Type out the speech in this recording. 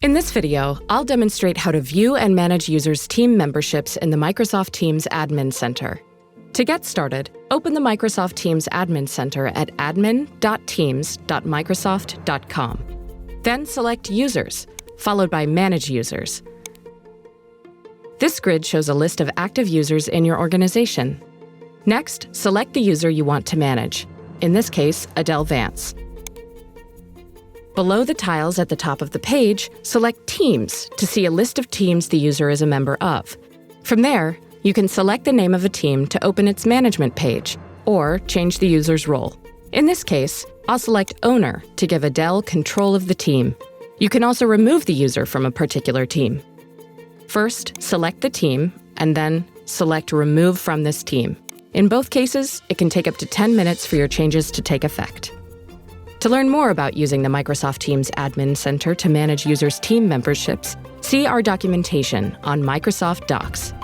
In this video, I'll demonstrate how to view and manage users' team memberships in the Microsoft Teams Admin Center. To get started, open the Microsoft Teams Admin Center at admin.teams.microsoft.com. Then select Users, followed by Manage Users. This grid shows a list of active users in your organization. Next, select the user you want to manage, in this case, Adele Vance. Below the tiles at the top of the page, select Teams to see a list of teams the user is a member of. From there, you can select the name of a team to open its management page, or change the user's role. In this case, I'll select Owner to give Adele control of the team. You can also remove the user from a particular team. First, select the team, and then select Remove from this team. In both cases, it can take up to 10 minutes for your changes to take effect. To learn more about using the Microsoft Teams Admin Center to manage users' team memberships, see our documentation on Microsoft Docs.